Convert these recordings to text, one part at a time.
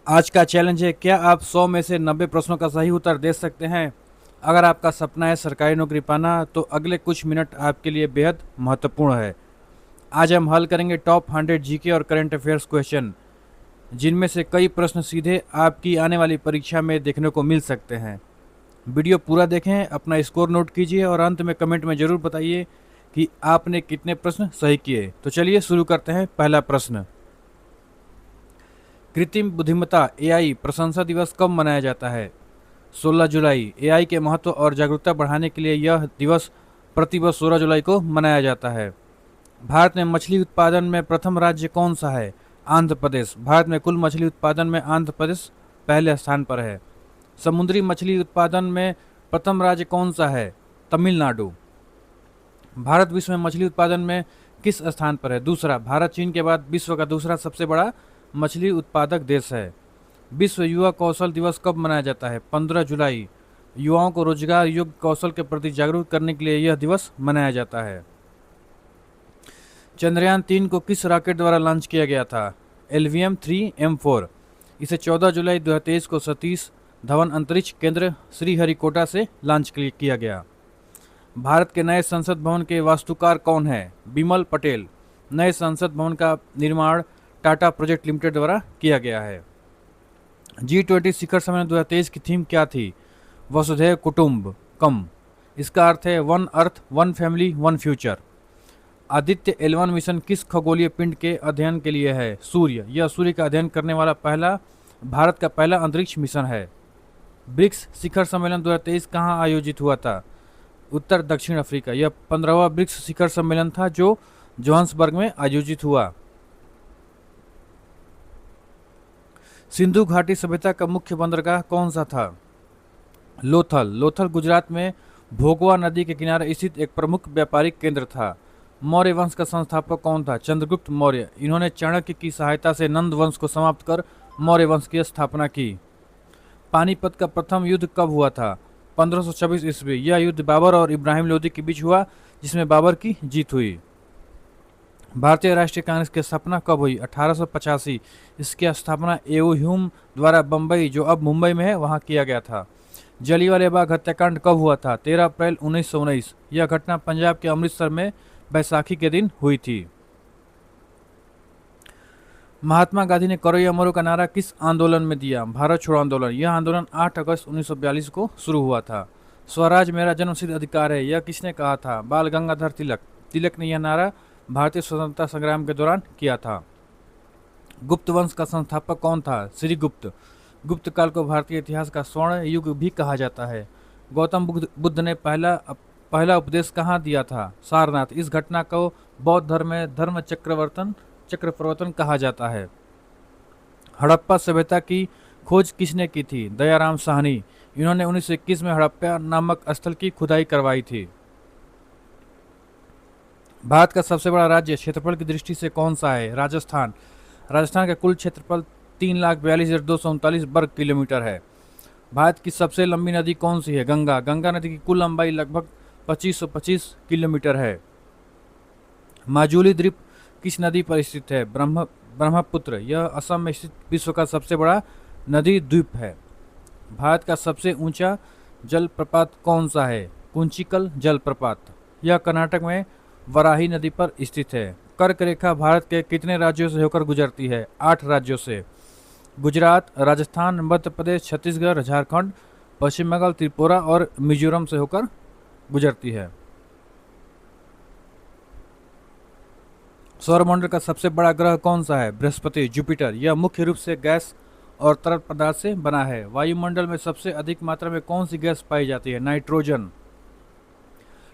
आज का चैलेंज है, क्या आप 100 में से 90 प्रश्नों का सही उत्तर दे सकते हैं? अगर आपका सपना है सरकारी नौकरी पाना, तो अगले कुछ मिनट आपके लिए बेहद महत्वपूर्ण है। आज हम हल करेंगे टॉप 100 जीके और करंट अफेयर्स क्वेश्चन, जिनमें से कई प्रश्न सीधे आपकी आने वाली परीक्षा में देखने को मिल सकते हैं। वीडियो पूरा देखें, अपना स्कोर नोट कीजिए और अंत में कमेंट में ज़रूर बताइए कि आपने कितने प्रश्न सही किए। तो चलिए शुरू करते हैं। पहला प्रश्न, कृत्रिम बुद्धिमत्ता एआई प्रशंसा दिवस कब मनाया जाता है? 16 जुलाई। एआई के महत्व और जागरूकता बढ़ाने के लिए यह दिवस प्रतिवर्ष 16 जुलाई को मनाया जाता है। भारत में मछली उत्पादन में प्रथम राज्य कौन सा है? आंध्र प्रदेश। भारत में कुल मछली उत्पादन में आंध्र प्रदेश पहले स्थान पर है। समुद्री मछली उत्पादन में प्रथम राज्य कौन सा है? तमिलनाडु। भारत विश्व में मछली उत्पादन में किस स्थान पर है? दूसरा। भारत चीन के बाद विश्व का दूसरा सबसे बड़ा मछली उत्पादक देश है। विश्व युवा कौशल दिवस कब मनाया जाता है? 15 जुलाई। युवाओं को रोजगार योग्य कौशल के प्रति जागरूक करने के लिए यह दिवस मनाया जाता है। चंद्रयान 3 को किस रॉकेट द्वारा लॉन्च किया गया था? LVM-3M4। इसे 14 जुलाई 2023 को सतीश धवन अंतरिक्ष केंद्र श्रीहरिकोटा से लॉन्च किया गया। भारत के नए संसद भवन के वास्तुकार कौन है? बिमल पटेल। नए संसद भवन का निर्माण टाटा प्रोजेक्ट लिमिटेड द्वारा किया गया है। G20 शिखर सम्मेलन 2023 की थीम क्या थी? वसुधैव कुटुंबकम। इसका अर्थ है one earth, one family, one future. Aditya L1 mission किस खगोलीय पिंड के अध्ययन के लिए है? सूर्य। यह सूर्य का अध्ययन करने वाला भारत का पहला अंतरिक्ष मिशन है। ब्रिक्स शिखर सम्मेलन 2023 कहाँ आयोजित हुआ था? उत्तर दक्षिण अफ्रीका। यह 15वां ब्रिक्स शिखर सम्मेलन था जो जोहान्सबर्ग में आयोजित हुआ। सिंधु घाटी सभ्यता का मुख्य बंदरगाह कौन सा था? लोथल। लोथल गुजरात में भोगवा नदी के किनारे स्थित एक प्रमुख व्यापारिक केंद्र था। मौर्य वंश का संस्थापक कौन था? चंद्रगुप्त मौर्य। इन्होंने चाणक्य की सहायता से नंद वंश को समाप्त कर मौर्य वंश की स्थापना की। पानीपत का प्रथम युद्ध कब हुआ था? 1526 ईस्वी। यह युद्ध बाबर और इब्राहिम लोदी के बीच हुआ, जिसमें बाबर की जीत हुई। भारतीय राष्ट्रीय कांग्रेस की स्थापना कब हुई? 1885। इसकी स्थापना ए.ओ. ह्यूम द्वारा बम्बई, जो अब मुंबई में है, वहां किया गया था। जलियांवाला बाग हत्याकांड कब हुआ था? 13 अप्रैल 1919। यह घटना पंजाब के अमृतसर में बैसाखी के दिन हुई थी। महात्मा गांधी ने करो या मरो का नारा किस आंदोलन में दिया? भारत छोड़ो आंदोलन। यह आंदोलन 8 अगस्त 1942 को शुरू हुआ था। स्वराज मेरा जन्मसिद्ध अधिकार है, यह किसने कहा था? बाल गंगाधर तिलक। तिलक ने यह नारा भारतीय स्वतंत्रता संग्राम के दौरान किया था। गुप्त वंश का संस्थापक कौन था? श्रीगुप्त। गुप्त काल को भारतीय इतिहास का स्वर्ण युग भी कहा जाता है। गौतम बुद्ध ने पहला उपदेश कहाँ दिया था? सारनाथ। इस घटना को बौद्ध धर्म में धर्म चक्र प्रवर्तन कहा जाता है। हड़प्पा सभ्यता की खोज किसने की थी? दयाराम साहनी। इन्होंने 1921 में हड़प्पा नामक स्थल की खुदाई करवाई थी। भारत का सबसे बड़ा राज्य क्षेत्रफल की दृष्टि से कौन सा है? राजस्थान। राजस्थान का कुल क्षेत्रफल 3,42,239 वर्ग किलोमीटर है। भारत की सबसे लंबी नदी कौन सी है? गंगा। गंगा नदी की कुल लंबाई लगभग 2525 किलोमीटर है। माजुली द्वीप किस नदी पर स्थित है? ब्रह्मपुत्र। यह असम में स्थित विश्व का सबसे बड़ा नदी द्वीप है। भारत का सबसे ऊंचा जलप्रपात कौन सा है? कुंचिकल जलप्रपात। यह कर्नाटक में वराही नदी पर स्थित है। कर्क रेखा भारत के कितने राज्यों से होकर गुजरती है? 8 राज्यों से। गुजरात, राजस्थान, मध्य प्रदेश, छत्तीसगढ़, झारखंड, पश्चिम बंगाल, त्रिपुरा और मिजोरम से होकर गुजरती है। सौरमंडल का सबसे बड़ा ग्रह कौन सा है? बृहस्पति, जुपिटर। यह मुख्य रूप से गैस और तरल पदार्थ से बना है। वायुमंडल में सबसे अधिक मात्रा में कौन सी गैस पाई जाती है? नाइट्रोजन।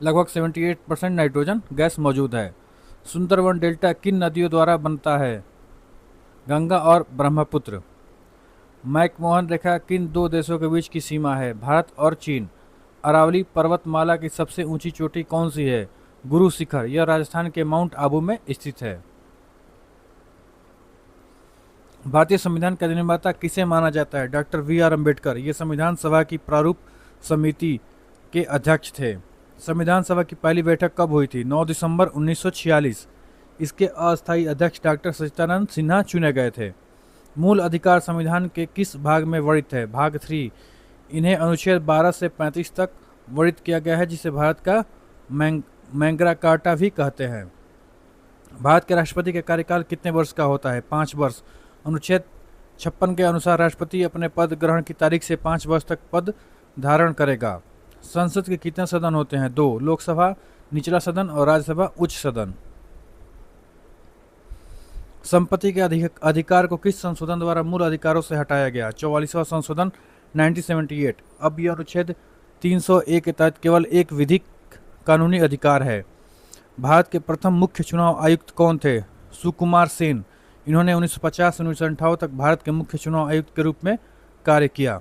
लगभग 78% नाइट्रोजन गैस मौजूद है। सुंदरवन डेल्टा किन नदियों द्वारा बनता है? गंगा और ब्रह्मपुत्र। मैकमोहन रेखा किन 2 देशों के बीच की सीमा है? भारत और चीन। अरावली पर्वतमाला की सबसे ऊंची चोटी कौन सी है? गुरु शिखर। यह राजस्थान के माउंट आबू में स्थित है। भारतीय संविधान का निर्माता किसे माना जाता है? Doctor V.R. अम्बेडकर। ये संविधान सभा की प्रारूप समिति के अध्यक्ष थे। संविधान सभा की पहली बैठक कब हुई थी? 9 दिसंबर 1946। इसके अस्थायी अध्यक्ष डॉक्टर सच्चिदानंद सिन्हा चुने गए थे। मूल अधिकार संविधान के किस भाग में वर्णित है? भाग 3। इन्हें अनुच्छेद 12 से 35 तक वर्णित किया गया है, जिसे भारत का मैग्ना कार्टा भी कहते हैं। भारत के राष्ट्रपति का कार्यकाल कितने वर्ष का होता है? 5 वर्ष। अनुच्छेद 56 के अनुसार राष्ट्रपति अपने पद ग्रहण की तारीख से 5 वर्ष तक पद धारण करेगा। संसद के कितने सदन होते हैं? 2। लोकसभा निचला सदन और राज्यसभा उच्च सदन। संपत्ति के अधिकार को किस संशोधन द्वारा मूल अधिकारों से हटाया गया? 44वां संशोधन 1978। अब यह अनुच्छेद 301 के तहत केवल एक विधिक कानूनी अधिकार है। भारत के प्रथम मुख्य चुनाव आयुक्त कौन थे? सुकुमार सेन। इन्होंने 1950 से 1958 तक भारत के मुख्य चुनाव आयुक्त के रूप में कार्य किया।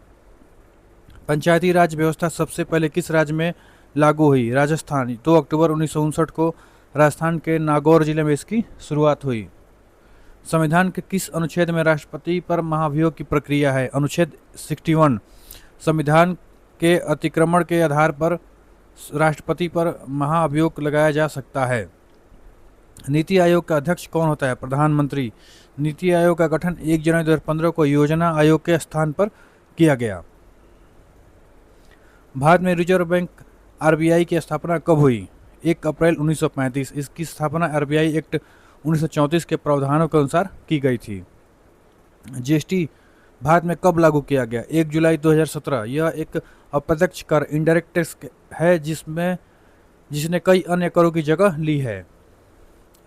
पंचायती राज व्यवस्था सबसे पहले किस राज्य में लागू हुई? राजस्थान। 2 अक्टूबर 1959 को राजस्थान के नागौर जिले में इसकी शुरुआत हुई। संविधान के किस अनुच्छेद में राष्ट्रपति पर महाभियोग की प्रक्रिया है? अनुच्छेद 61। संविधान के अतिक्रमण के आधार पर राष्ट्रपति पर महाअभियोग लगाया जा सकता है। नीति आयोग का अध्यक्ष कौन होता है? प्रधानमंत्री। नीति आयोग का गठन 1 जनवरी 2015 को योजना आयोग के स्थान पर किया गया। भारत में रिजर्व बैंक आरबीआई की स्थापना कब हुई? 1 अप्रैल 1935। इसकी स्थापना आरबीआई एक्ट 1934 के प्रावधानों के अनुसार की गई थी। जीएसटी भारत में कब लागू किया गया? 1 जुलाई 2017। यह एक अप्रत्यक्ष कर इनडायरेक्ट टैक्स है जिसने कई अन्य करों की जगह ली है।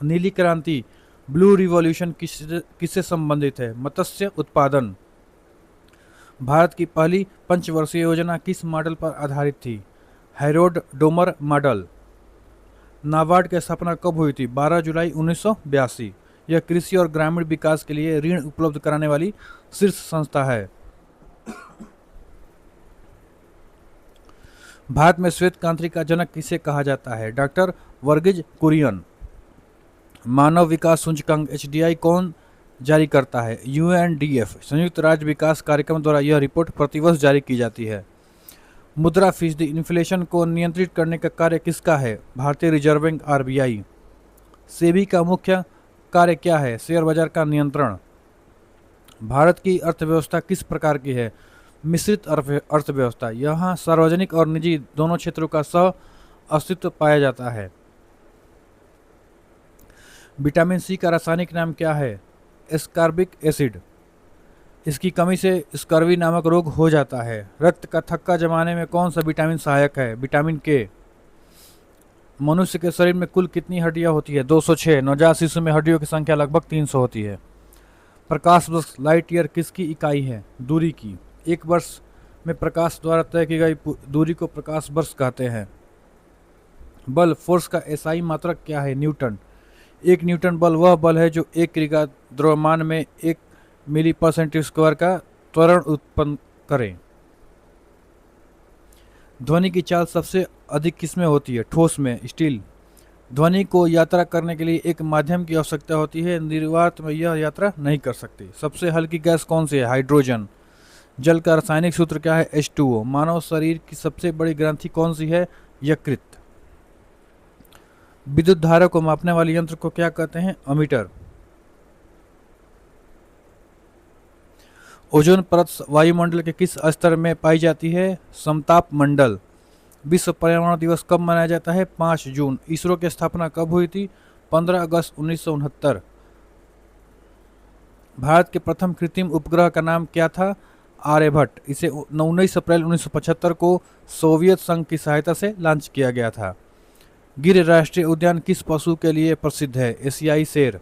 नीली क्रांति ब्लू रिवॉल्यूशन किससे संबंधित है? मत्स्य उत्पादन। भारत की पहली पंचवर्षीय योजना किस मॉडल पर आधारित थी? Harold Domar model. नाबार्ड की स्थापना कब हुई थी? 12 जुलाई 1982। यह कृषि और ग्रामीण विकास के लिए ऋण उपलब्ध कराने वाली शीर्ष संस्था है। भारत में श्वेत क्रांति का जनक किसे कहा जाता है? डॉक्टर वर्गीज कुरियन। मानव विकास सूचकांक एचडीआई कौन जारी करता है? यूएनडीएफ। संयुक्त राज्य विकास कार्यक्रम द्वारा यह रिपोर्ट प्रतिवर्ष जारी की जाती है। मुद्रा फीसदी इन्फ्लेशन को नियंत्रित करने का कार्य किसका है? भारतीय रिजर्व बैंक आरबीआई। सेबी का मुख्य कार्य क्या है? शेयर बाजार का नियंत्रण। भारत की अर्थव्यवस्था किस प्रकार की है? मिश्रित अर्थव्यवस्था। यहाँ सार्वजनिक और निजी दोनों क्षेत्रों का सह अस्तित्व पाया जाता है। विटामिन सी का रासायनिक नाम क्या है? Ascorbic acid. इसकी कमी से स्कर्वी नामक रोग हो जाता है। रक्त का थक्का जमाने में कौन सा विटामिन सहायक है? विटामिन के। मनुष्य के शरीर में कुल कितनी हड्डियां होती है? 206। नवजात शिशु में हड्डियों की संख्या लगभग 300 होती है। प्रकाश वर्ष लाइट ईयर किसकी इकाई है? दूरी की। 1 वर्ष में प्रकाश द्वारा तय की गई दूरी को प्रकाश वर्ष कहते हैं। बल फोर्स का एसआई मात्रक क्या है? न्यूटन। 1 न्यूटन बल वह बल है जो 1 किग्रा द्रव्यमान में 1 मिली पर सेंटीमीटर स्क्वायर का त्वरण उत्पन्न करे। ध्वनि की चाल सबसे अधिक किसमें होती है? ठोस में, स्टील। ध्वनि को यात्रा करने के लिए एक माध्यम की आवश्यकता होती है, निर्वात में यह यात्रा नहीं कर सकती। सबसे हल्की गैस कौन सी है? हाइड्रोजन। जल का रासायनिक सूत्र क्या है? H2O। मानव शरीर की सबसे बड़ी ग्रंथि कौन सी है? यकृत। विद्युत धारा को मापने वाले यंत्र को क्या कहते हैं? अमीटर। ओजोन परत वायुमंडल के किस स्तर में पाई जाती है? समताप मंडल। विश्व पर्यावरण दिवस कब मनाया जाता है? 5 जून। इसरो की स्थापना कब हुई थी? 15 अगस्त 1969। भारत के प्रथम कृत्रिम उपग्रह का नाम क्या था? आर्यभट्ट। इसे 19 अप्रैल 1975 को सोवियत संघ की सहायता से लॉन्च किया गया था। गिर राष्ट्रीय उद्यान किस पशु के लिए प्रसिद्ध है? एशियाई शेर।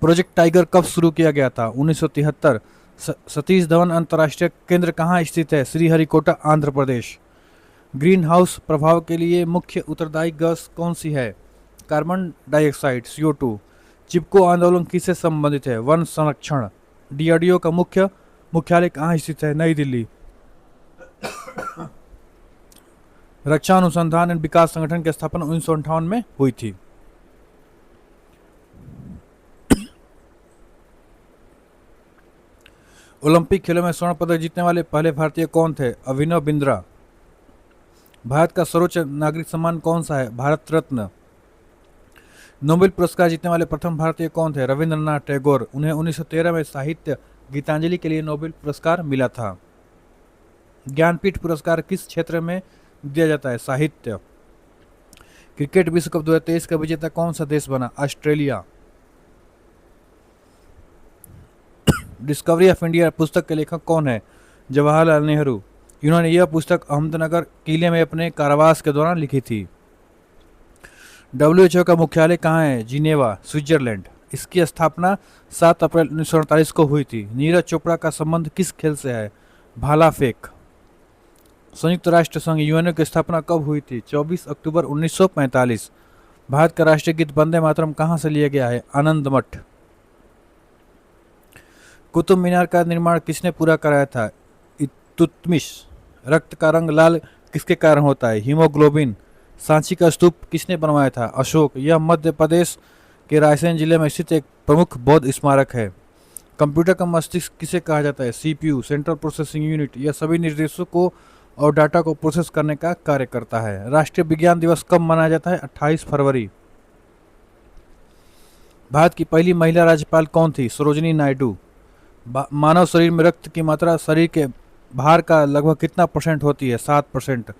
प्रोजेक्ट टाइगर कब शुरू किया गया था? 1973। सतीश धवन अंतर्राष्ट्रीय केंद्र कहाँ स्थित है? श्रीहरिकोटा, आंध्र प्रदेश। ग्रीन हाउस प्रभाव के लिए मुख्य उत्तरदायी गैस कौन सी है? Carbon dioxide, CO2। चिपको आंदोलन किससे संबंधित है? वन संरक्षण। डीआरडीओ का मुख्यालय कहाँ स्थित है? नई दिल्ली। रक्षा अनुसंधान एवं विकास संगठन की स्थापना 1958 में हुई थी। ओलंपिक खेलों में स्वर्ण पदक जीतने वाले पहले भारतीय कौन थे? अभिनव बिंद्रा। भारत का सर्वोच्च नागरिक सम्मान कौन सा है? भारत रत्न। नोबेल पुरस्कार जीतने वाले प्रथम भारतीय कौन थे? रविंद्रनाथ टैगोर। उन्हें 1913 में साहित्य गीतांजलि के लिए नोबेल पुरस्कार मिला था। ज्ञानपीठ पुरस्कार किस क्षेत्र में दिया जाता है? साहित्य। क्रिकेट विश्व कप 2023 का विजेता कौन सा देश बना? ऑस्ट्रेलिया। डिस्कवरी ऑफ इंडिया पुस्तक के लेखक कौन है? जवाहरलाल नेहरू। इन्होंने यह पुस्तक अहमदनगर किले में अपने कारावास के दौरान लिखी थी। WHO का मुख्यालय कहाँ है? Geneva, Switzerland. इसकी स्थापना 7 अप्रैल 1948 को हुई थी। नीरज चोपड़ा का संबंध किस खेल से है? भाला फेंक। संयुक्त राष्ट्र संघ यूएनओ की स्थापना कब हुई थी? 24 अक्टूबर 1945। भारत का राष्ट्रीय गीत वंदे मातरम कहाँ से लिया गया है? आनंद मठ। कुतुब मीनार का निर्माण किसने पूरा कराया था? इल्तुतमिश। रक्त का रंग लाल किसके कारण होता है? हीमोग्लोबिन। सांची का स्तूप किसने बनवाया था? अशोक। यह मध्य प्रदेश के रायसेन जिले में स्थित एक प्रमुख बौद्ध स्मारक है। कंप्यूटर का मस्तिष्क किसे कहा जाता है? CPU, central processing unit. यह सभी निर्देशों को और डाटा को प्रोसेस करने का कार्य करता है। राष्ट्रीय विज्ञान दिवस कब मनाया जाता है? 28 फरवरी। भारत की पहली महिला राज्यपाल कौन थी? सरोजिनी नायडू। मानव शरीर में रक्त की मात्रा शरीर के भार का लगभग कितना % होती है? 7%।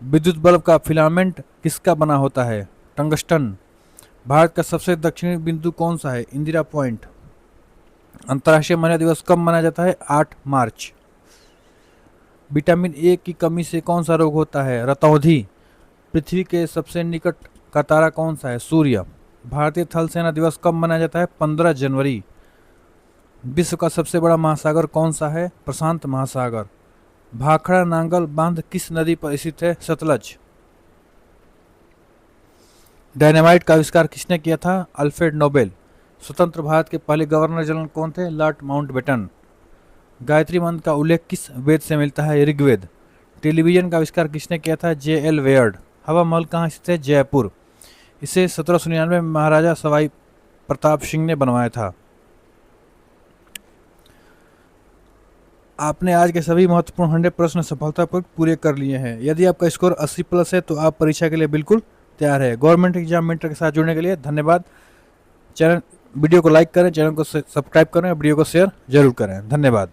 विद्युत बल्ब का फिलामेंट किसका बना होता है? टंगस्टन। भारत का सबसे दक्षिणी बिंदु कौन सा है? इंदिरा पॉइंट। अंतर्राष्ट्रीय महिला दिवस कब मनाया जाता है? 8 मार्च। विटामिन ए की कमी से कौन सा रोग होता है? रतौंधी। पृथ्वी के सबसे निकट का तारा कौन सा है? सूर्य। भारतीय थल सेना दिवस कब मनाया जाता है? 15 जनवरी। विश्व का सबसे बड़ा महासागर कौन सा है? प्रशांत महासागर। भाखड़ा नांगल बांध किस नदी पर स्थित है? सतलज। डायनामाइट का आविष्कार किसने किया था? Alfred Nobel. स्वतंत्र भारत के पहले गवर्नर जनरल कौन थे? Lord Mountbatten. गायत्री मंत्र का उल्लेख किस वेद से मिलता है? ऋग्वेद। टेलीविजन का आविष्कार किसने किया था? JL weird. हवा महल कहाँ स्थित है? जयपुर। इसे 1799 में महाराजा सवाई प्रताप सिंह ने बनवाया था। आपने आज के सभी महत्वपूर्ण 100 प्रश्न सफलतापूर्वक पूरे कर लिए हैं। यदि आपका स्कोर 80+ है तो आप परीक्षा के लिए बिल्कुल तैयार है। गवर्नमेंट एग्जाम मेंटर के साथ जुड़ने के लिए धन्यवाद। वीडियो को लाइक करें, चैनल को सब्सक्राइब करें और वीडियो को शेयर जरूर करें। धन्यवाद।